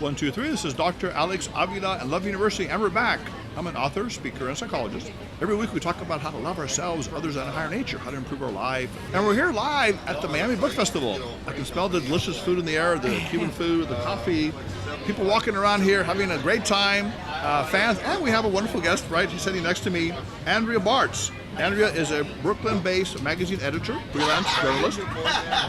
1, 2, 3. This is Dr. Alex Avila at Love University, and we're back. I'm an author, speaker, and psychologist. Every week we talk about how to love ourselves, others, and higher nature, how to improve our life. And we're here live at the Miami Book Festival. I can smell the delicious food in the air, the Cuban food, the coffee, people walking around here having a great time, fans, and we have a wonderful guest, right? She's sitting next to me, Andrea Bartz. Andrea is a Brooklyn-based magazine editor, freelance journalist,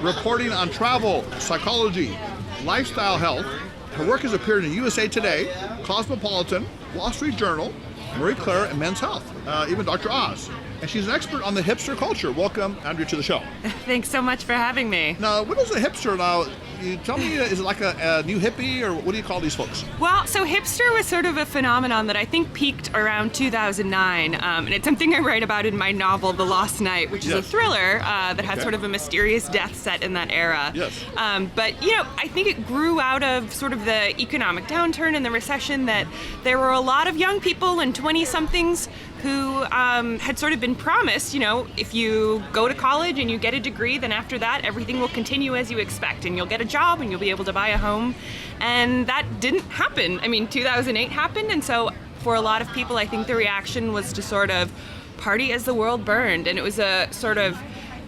reporting on travel, psychology, lifestyle health. Her work has appeared in USA Today, Cosmopolitan, Wall Street Journal, Marie Claire, and Men's Health, even Dr. Oz. And she's an expert on the hipster culture. Welcome, Andrea, to the show. Thanks so much for having me. Now, what is a hipster now? You tell me, is it like a new hippie, or what do you call these folks? Well, so hipster was sort of a phenomenon that I think peaked around 2009, and it's something I write about in my novel, The Lost Night, which is a thriller that had sort of a mysterious death set in that era. Yes. But, I think it grew out of sort of the economic downturn and the recession, that there were a lot of young people and 20-somethings who had sort of been promised, if you go to college and you get a degree, then after that, everything will continue as you expect, and you'll get a job and you'll be able to buy a home. And that didn't happen. 2008 happened, and so for a lot of people, I think the reaction was to sort of party as the world burned. And it was a sort of,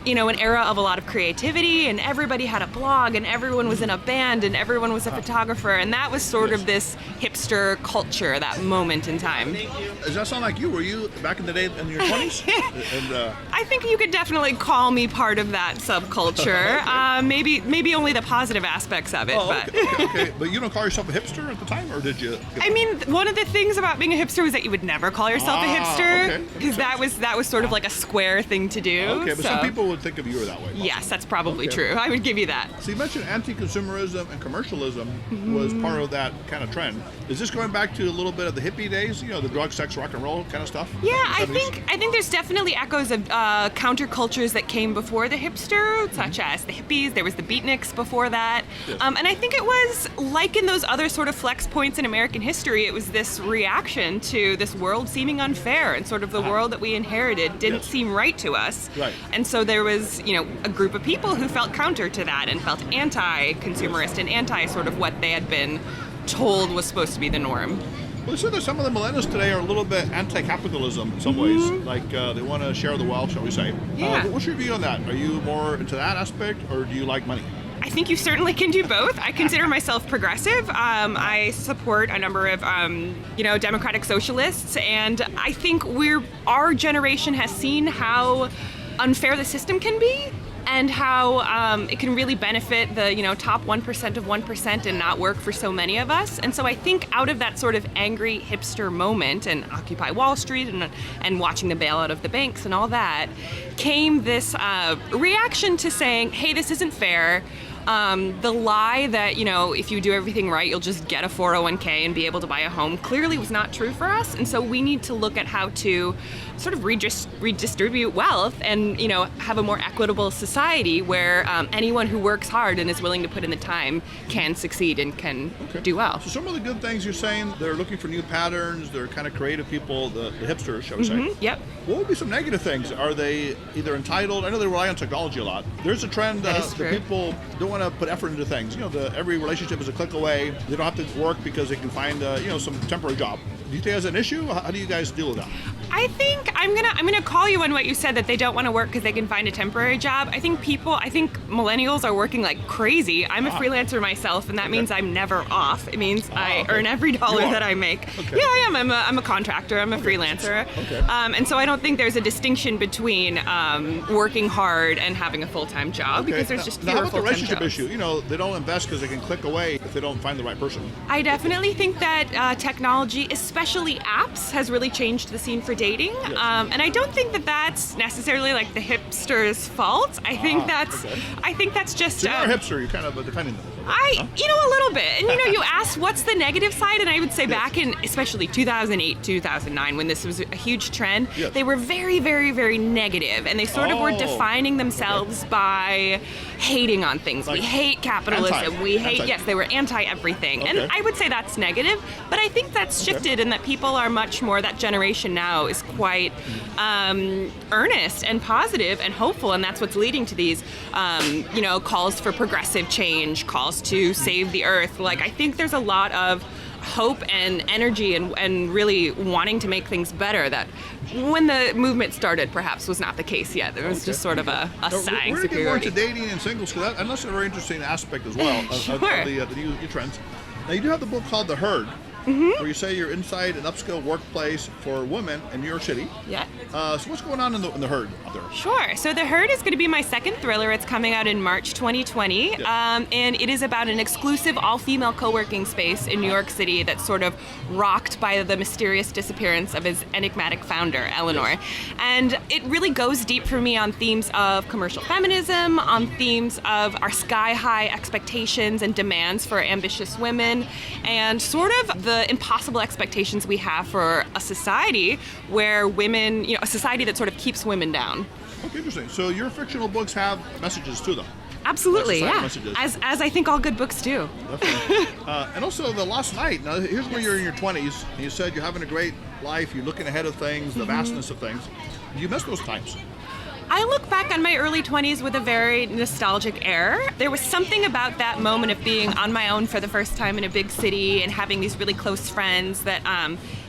an era of a lot of creativity, and everybody had a blog, and everyone was in a band, and everyone was a photographer, and that was sort of this hipster culture, that moment in time. Does that sound like you? Were you back in the day in your 20s? I think you could definitely call me part of that subculture. Maybe only the positive aspects of it. Okay. But you don't call yourself a hipster at the time, or did you? One of the things about being a hipster was that you would never call yourself a hipster, because that was sort of like a square thing to do. Okay, but some people would think of you that way. Yes, that's probably true. I would give you that. So you mentioned anti-consumerism and commercialism was part of that kind of trend. Is this going back to a little bit of the hippie days? The drug, sex, rock and roll kind of stuff? Yeah, I think there's definitely echoes of countercultures that came before the hipster, such as the hippies. There was the beatniks before that. Yes. And I think it was like in those other sort of flex points in American history, it was this reaction to this world seeming unfair, and sort of the world that we inherited didn't seem right to us. Right. And so there was, a group of people who felt counter to that and felt anti-consumerist and anti sort of what they had been told was supposed to be the norm. Well, so that some of the millennials today are a little bit anti-capitalism in some ways. Like they want to share the wealth, shall we say. Yeah. What's your view on that? Are you more into that aspect, or do you like money? I think you certainly can do both. I consider myself progressive. I support a number of, democratic socialists, and I think our generation has seen how unfair the system can be, and how it can really benefit the top 1% of 1% and not work for so many of us. And so I think out of that sort of angry hipster moment and Occupy Wall Street and watching the bailout of the banks and all that, came this reaction to saying, hey, this isn't fair. The lie that, if you do everything right, you'll just get a 401k and be able to buy a home clearly was not true for us. And so we need to look at how to sort of redistribute wealth and, have a more equitable society where anyone who works hard and is willing to put in the time can succeed and can do well. So some of the good things you're saying, they're looking for new patterns, they're kind of creative people, the hipsters, shall we say. Yep. What would be some negative things? Are they either entitled? I know they rely on technology a lot. There's a trend that people don't want to put effort into things. Every relationship is a click away. They don't have to work because they can find, some temporary job. Do you think that's an issue? How do you guys deal with that? I think I'm gonna call you on what you said, that they don't want to work because they can find a temporary job. I think millennials are working like crazy. I'm a freelancer myself, and that means I'm never off. It means I earn every dollar that I make. Okay. Yeah, I am. I'm a contractor. I'm a freelancer. Okay. And so I don't think there's a distinction between working hard and having a full-time job, because there's just fewer how about the full-time relationship jobs. issue? They don't invest because they can click away if they don't find the right person. I definitely think that technology, especially apps, has really changed the scene for dating. Yes. And I don't think that that's necessarily like the hipsters' fault. I think that's just. So you're a hipster. You're kind of defending them. A little bit. And you asked what's the negative side, and I would say back in especially 2008, 2009, when this was a huge trend, they were very, very, very negative, and they sort of were defining themselves by hating on things. Like we hate capitalism. They were anti everything. And I would say that's negative, but I think that's shifted, and and that people are much more, that generation now is quite earnest and positive and hopeful, and that's what's leading to these, calls for progressive change, calls to save the earth. Like, I think there's a lot of hope and energy and really wanting to make things better that when the movement started perhaps was not the case yet. It was just sort of a sighing We're going to get more into dating and singles, because that's a very interesting aspect as well of the new trends. Now, you do have the book called The Herd, where you say you're inside an upscale workplace for women in New York City. Yeah. So what's going on in the Herd out there? Sure. So The Herd is going to be my second thriller. It's coming out in March 2020. Yeah. And it is about an exclusive all-female co-working space in New York City that's sort of rocked by the mysterious disappearance of his enigmatic founder, Eleanor. Yes. And it really goes deep for me on themes of commercial feminism, on themes of our sky-high expectations and demands for ambitious women, and sort of the impossible expectations we have for a society where women, a society that sort of keeps women down. Okay, interesting. So your fictional books have messages to them. Absolutely, yeah. Messages. As I think all good books do. Definitely. And also The Lost Night. Now, here's when you're in your 20s, and you said you're having a great life, you're looking ahead of things, the vastness of things. You miss those times. I look back on my early 20s with a very nostalgic air. There was something about that moment of being on my own for the first time in a big city and having these really close friends that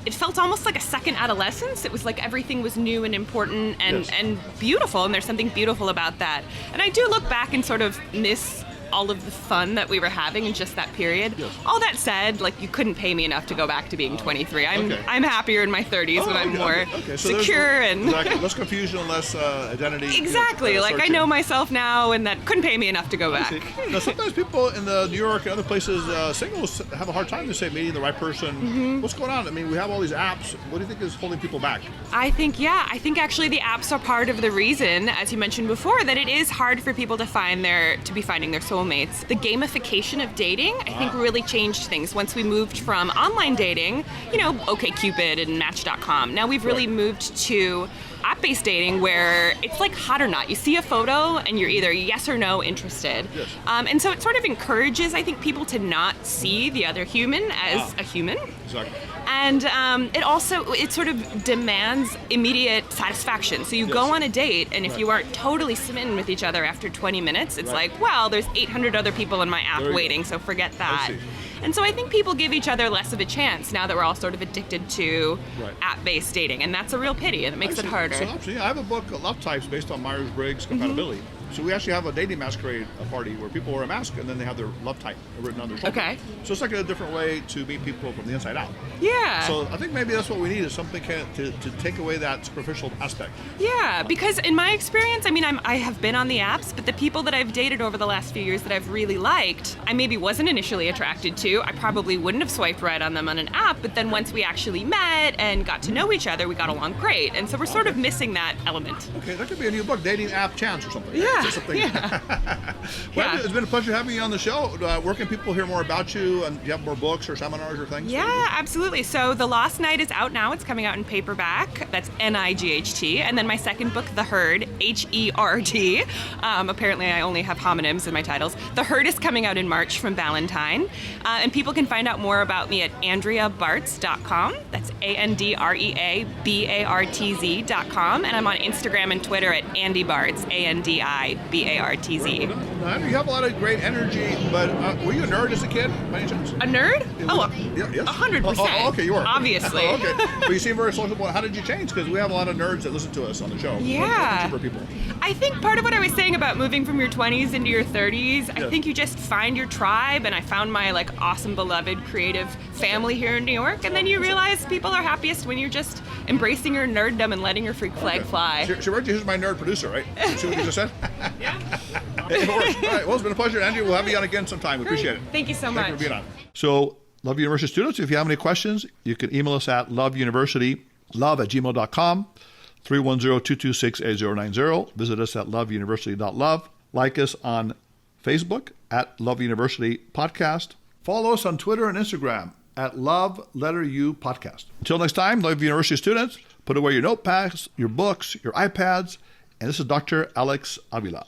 it felt almost like a second adolescence. It was like everything was new and important and beautiful, and there's something beautiful about that. And I do look back and sort of miss all of the fun that we were having in just that period. Yes. All that said, like, you couldn't pay me enough to go back to being 23. I'm happier in my 30s when I'm more secure and less confusion and less identity. Exactly. I know myself now, and that couldn't pay me enough to go back. Now, sometimes people in New York and other places, singles have a hard time to say meeting the right person. What's going on? I mean, we have all these apps. What do you think is holding people back? I think actually the apps are part of the reason, as you mentioned before, that it is hard for people to be finding their soulmates. The gamification of dating, I think, really changed things once we moved from online dating, OkCupid and Match.com. Now we've really moved to app-based dating, where it's like hot or not. You see a photo and you're either yes or no interested. Yes. And so it sort of encourages, I think, people to not see the other human as a human. Exactly. And it sort of demands immediate satisfaction. So you go on a date, and if you aren't totally smitten with each other after 20 minutes, it's like, well, there's 800 other people in my app waiting, so forget that. And so I think people give each other less of a chance now that we're all sort of addicted to app-based dating, and that's a real pity, and it makes it harder. So actually, I have a book, Love Types, based on Myers-Briggs compatibility. So we actually have a dating masquerade party where people wear a mask and then they have their love type written on their shoulder. Okay. So it's like a different way to meet people from the inside out. Yeah. So I think maybe that's what we need, is something to take away that superficial aspect. Yeah, because in my experience, I mean, I have been on the apps, but the people that I've dated over the last few years that I've really liked, I maybe wasn't initially attracted to. I probably wouldn't have swiped right on them on an app, but then once we actually met and got to know each other, we got along great. And so we're sort of missing that element. Okay, that could be a new book, Dating App Chance or something. Yeah. Well, it's been a pleasure having you on the show. Where can people hear more about you, and do you have more books or seminars or things? Yeah, absolutely. So The Lost Night is out now. It's coming out in paperback. That's NIGHT. And then my second book, The Herd, HERD. Apparently I only have homonyms in my titles. The Herd is coming out in March from Valentine. And people can find out more about me at AndreaBartz.com. That's AndreaBartz.com. And I'm on Instagram and Twitter at Andy Bartz, ANDIBARTZ. Now, you have a lot of great energy, but were you a nerd as a kid, by any chance? A nerd? Yes. 100%. Oh, okay, you were. Obviously. Okay, but you seem very sociable. How did you change? Because we have a lot of nerds that listen to us on the show. Yeah. People. I think part of what I was saying about moving from your 20s into your 30s, I think you just find your tribe, and I found my awesome, beloved, creative family here in New York, and then you realize people are happiest when you're just embracing your nerddom and letting your freak flag fly. She heard you. Here's my nerd producer, right? See what you just said? Yeah. It works. All right. Well, it's been a pleasure, Andrew. We'll have you on again sometime. We appreciate it. Thank you so much. Thank you for being on. So, Love University students, if you have any questions, you can email us at loveuniversitylove@gmail.com, 310-226-8090. Visit us at loveuniversity.love. Like us on Facebook at Love University Podcast. Follow us on Twitter and Instagram at Love_U Podcast. Until next time, Love University students, put away your notepads, your books, your iPads, and this is Dr. Alex Avila.